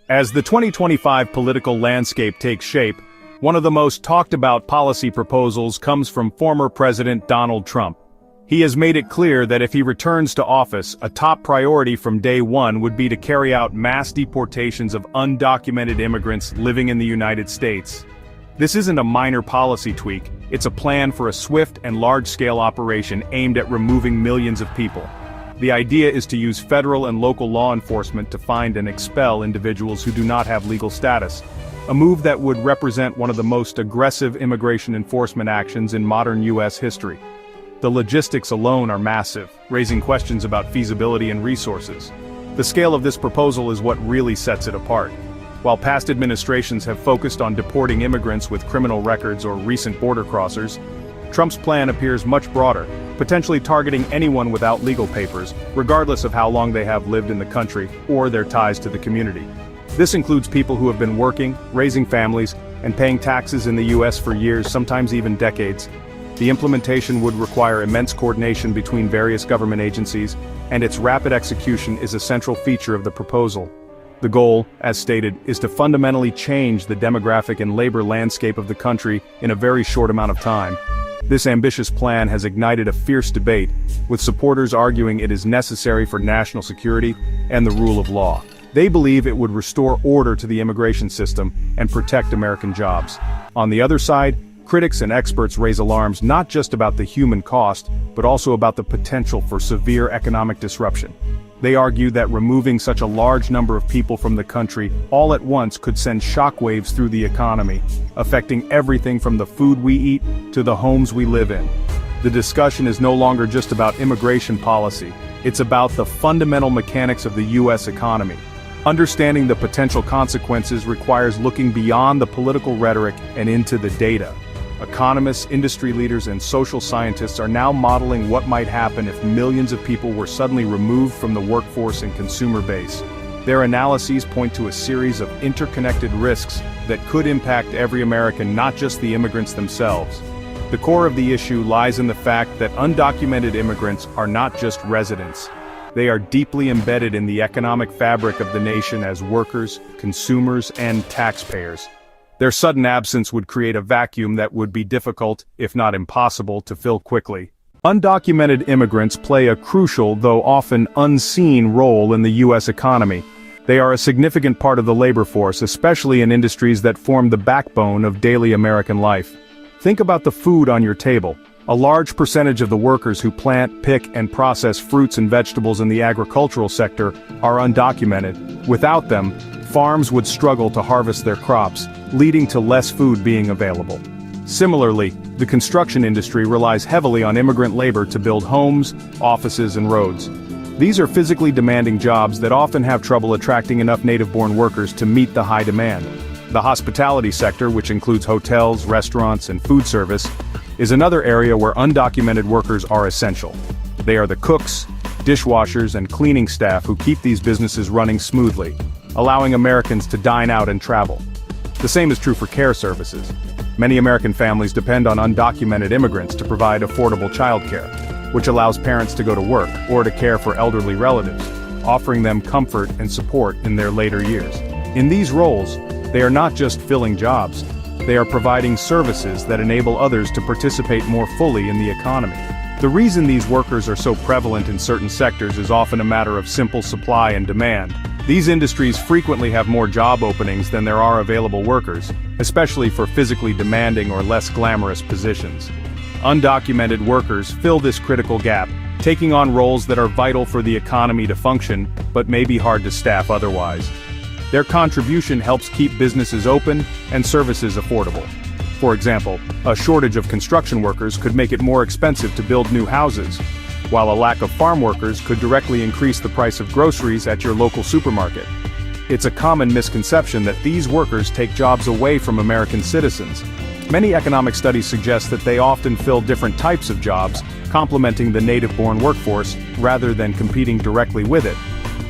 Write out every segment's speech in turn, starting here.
As the 2025 political landscape takes shape, one of the most talked about policy proposals comes from former President Donald Trump. He has made it clear that if he returns to office, a top priority from day one would be to carry out mass deportations of undocumented immigrants living in the United States. This isn't a minor policy tweak, it's a plan for a swift and large-scale operation aimed at removing millions of people. The idea is to use federal and local law enforcement to find and expel individuals who do not have legal status, a move that would represent one of the most aggressive immigration enforcement actions in modern U.S. history. The logistics alone are massive, raising questions about feasibility and resources. The scale of this proposal is what really sets it apart. While past administrations have focused on deporting immigrants with criminal records or recent border crossers, Trump's plan appears much broader, potentially targeting anyone without legal papers, regardless of how long they have lived in the country or their ties to the community. This includes people who have been working, raising families, and paying taxes in the U.S. for years, sometimes even decades. The implementation would require immense coordination between various government agencies, and its rapid execution is a central feature of the proposal. The goal, as stated, is to fundamentally change the demographic and labor landscape of the country in a very short amount of time. This ambitious plan has ignited a fierce debate, with supporters arguing it is necessary for national security and the rule of law. They believe it would restore order to the immigration system and protect American jobs. On the other side, critics and experts raise alarms not just about the human cost, but also about the potential for severe economic disruption. They argue that removing such a large number of people from the country all at once could send shockwaves through the economy, affecting everything from the food we eat to the homes we live in. The discussion is no longer just about immigration policy, it's about the fundamental mechanics of the U.S. economy. Understanding the potential consequences requires looking beyond the political rhetoric and into the data. Economists, industry leaders, and social scientists are now modeling what might happen if millions of people were suddenly removed from the workforce and consumer base. Their analyses point to a series of interconnected risks that could impact every American, not just the immigrants themselves. The core of the issue lies in the fact that undocumented immigrants are not just residents. They are deeply embedded in the economic fabric of the nation as workers, consumers, and taxpayers. Their sudden absence would create a vacuum that would be difficult, if not impossible, to fill quickly. Undocumented immigrants play a crucial, though often unseen, role in the U.S. economy. They are a significant part of the labor force, especially in industries that form the backbone of daily American life. Think about the food on your table. A large percentage of the workers who plant, pick, and process fruits and vegetables in the agricultural sector are undocumented. Without them, farms would struggle to harvest their crops, leading to less food being available. Similarly, the construction industry relies heavily on immigrant labor to build homes, offices, and roads. These are physically demanding jobs that often have trouble attracting enough native-born workers to meet the high demand. The hospitality sector, which includes hotels, restaurants, and food service, is another area where undocumented workers are essential. They are the cooks, dishwashers, and cleaning staff who keep these businesses running smoothly, allowing Americans to dine out and travel. The same is true for care services. Many American families depend on undocumented immigrants to provide affordable childcare, which allows parents to go to work or to care for elderly relatives, offering them comfort and support in their later years. In these roles, they are not just filling jobs, they are providing services that enable others to participate more fully in the economy. The reason these workers are so prevalent in certain sectors is often a matter of simple supply and demand. These industries frequently have more job openings than there are available workers, especially for physically demanding or less glamorous positions. Undocumented workers fill this critical gap, taking on roles that are vital for the economy to function, but may be hard to staff otherwise. Their contribution helps keep businesses open and services affordable. For example, a shortage of construction workers could make it more expensive to build new houses, while a lack of farm workers could directly increase the price of groceries at your local supermarket. It's a common misconception that these workers take jobs away from American citizens. Many economic studies suggest that they often fill different types of jobs, complementing the native-born workforce rather than competing directly with it.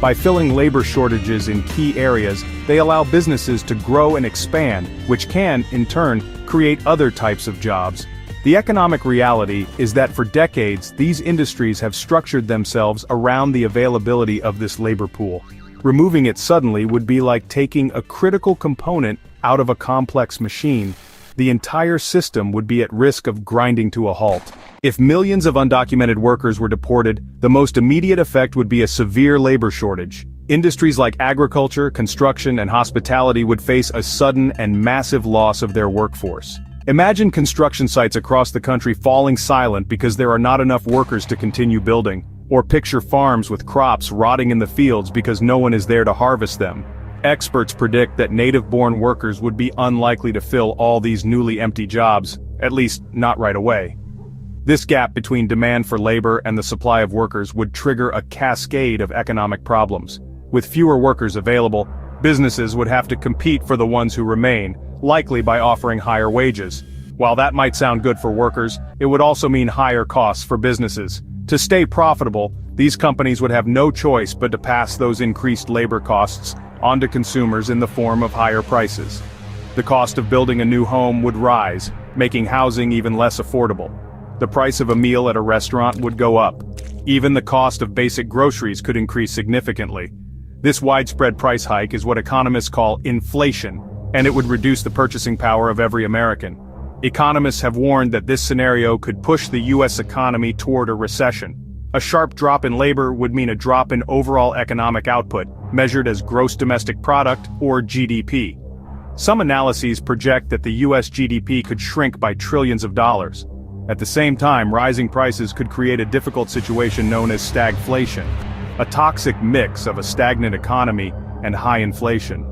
By filling labor shortages in key areas, they allow businesses to grow and expand, which can, in turn, create other types of jobs. The economic reality is that for decades, these industries have structured themselves around the availability of this labor pool. Removing it suddenly would be like taking a critical component out of a complex machine. The entire system would be at risk of grinding to a halt. If millions of undocumented workers were deported, the most immediate effect would be a severe labor shortage. Industries like agriculture, construction, and hospitality would face a sudden and massive loss of their workforce. Imagine construction sites across the country falling silent because there are not enough workers to continue building. Or picture farms with crops rotting in the fields because no one is there to harvest them. Experts predict that native-born workers would be unlikely to fill all these newly empty jobs, at least not right away. This gap between demand for labor and the supply of workers would trigger a cascade of economic problems. With fewer workers available, businesses would have to compete for the ones who remain, likely by offering higher wages. While that might sound good for workers, it would also mean higher costs for businesses. To stay profitable, these companies would have no choice but to pass those increased labor costs onto consumers in the form of higher prices. The cost of building a new home would rise, making housing even less affordable. The price of a meal at a restaurant would go up. Even the cost of basic groceries could increase significantly. This widespread price hike is what economists call inflation, and it would reduce the purchasing power of every American. Economists have warned that this scenario could push the U.S. economy toward a recession. A sharp drop in labor would mean a drop in overall economic output, measured as gross domestic product, or GDP. Some analyses project that the U.S. GDP could shrink by trillions of dollars. At the same time, rising prices could create a difficult situation known as stagflation, a toxic mix of a stagnant economy and high inflation.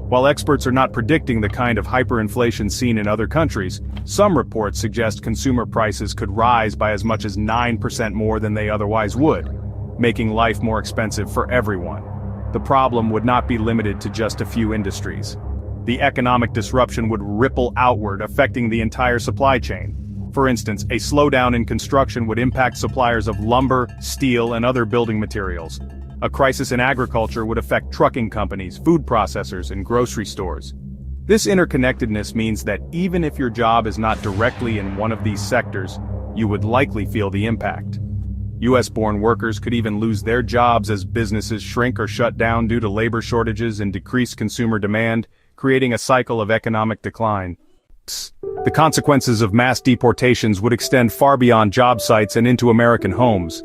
While experts are not predicting the kind of hyperinflation seen in other countries, some reports suggest consumer prices could rise by as much as 9% more than they otherwise would, making life more expensive for everyone. The problem would not be limited to just a few industries. The economic disruption would ripple outward, affecting the entire supply chain. For instance, a slowdown in construction would impact suppliers of lumber, steel, and other building materials. A crisis in agriculture would affect trucking companies, food processors, and grocery stores. This interconnectedness means that even if your job is not directly in one of these sectors, you would likely feel the impact. US-born workers could even lose their jobs as businesses shrink or shut down due to labor shortages and decreased consumer demand, creating a cycle of economic decline. The consequences of mass deportations would extend far beyond job sites and into American homes.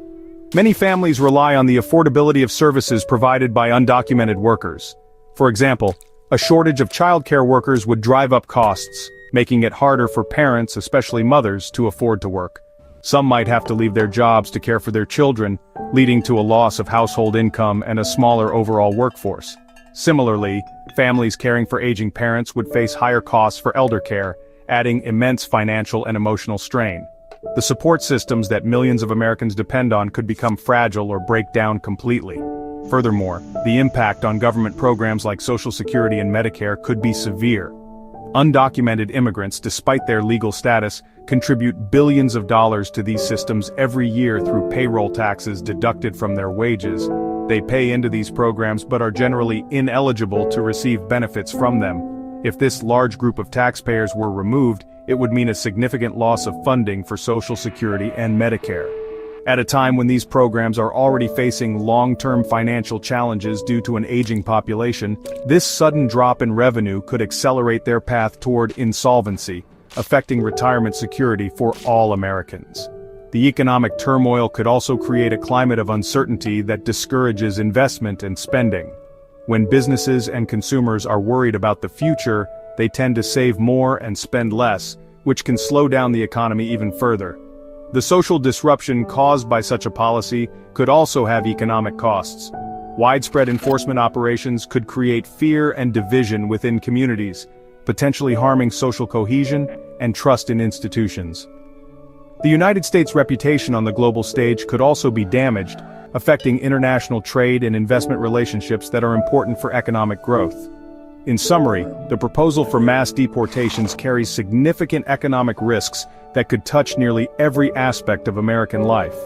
Many families rely on the affordability of services provided by undocumented workers. For example, a shortage of childcare workers would drive up costs, making it harder for parents, especially mothers, to afford to work. Some might have to leave their jobs to care for their children, leading to a loss of household income and a smaller overall workforce. Similarly, families caring for aging parents would face higher costs for elder care, adding immense financial and emotional strain. The support systems that millions of Americans depend on could become fragile or break down completely. Furthermore, the impact on government programs like Social Security and Medicare could be severe. Undocumented immigrants, despite their legal status, contribute billions of dollars to these systems every year through payroll taxes deducted from their wages. They pay into these programs but are generally ineligible to receive benefits from them. If this large group of taxpayers were removed, it would mean a significant loss of funding for Social Security and Medicare. At a time when these programs are already facing long-term financial challenges due to an aging population, this sudden drop in revenue could accelerate their path toward insolvency, affecting retirement security for all Americans. The economic turmoil could also create a climate of uncertainty that discourages investment and spending. When businesses and consumers are worried about the future, they tend to save more and spend less, which can slow down the economy even further. The social disruption caused by such a policy could also have economic costs. Widespread enforcement operations could create fear and division within communities, potentially harming social cohesion and trust in institutions. The United States' reputation on the global stage could also be damaged, affecting international trade and investment relationships that are important for economic growth. In summary, the proposal for mass deportations carries significant economic risks that could touch nearly every aspect of American life.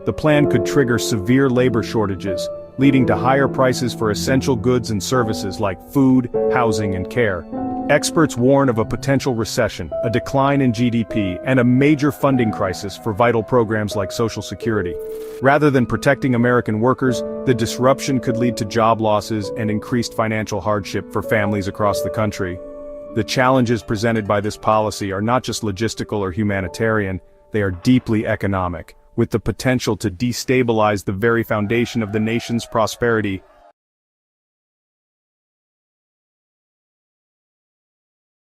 The plan could trigger severe labor shortages, leading to higher prices for essential goods and services like food, housing, and care. Experts warn of a potential recession, a decline in GDP, and a major funding crisis for vital programs like Social Security. Rather than protecting American workers, the disruption could lead to job losses and increased financial hardship for families across the country. The challenges presented by this policy are not just logistical or humanitarian, they are deeply economic, with the potential to destabilize the very foundation of the nation's prosperity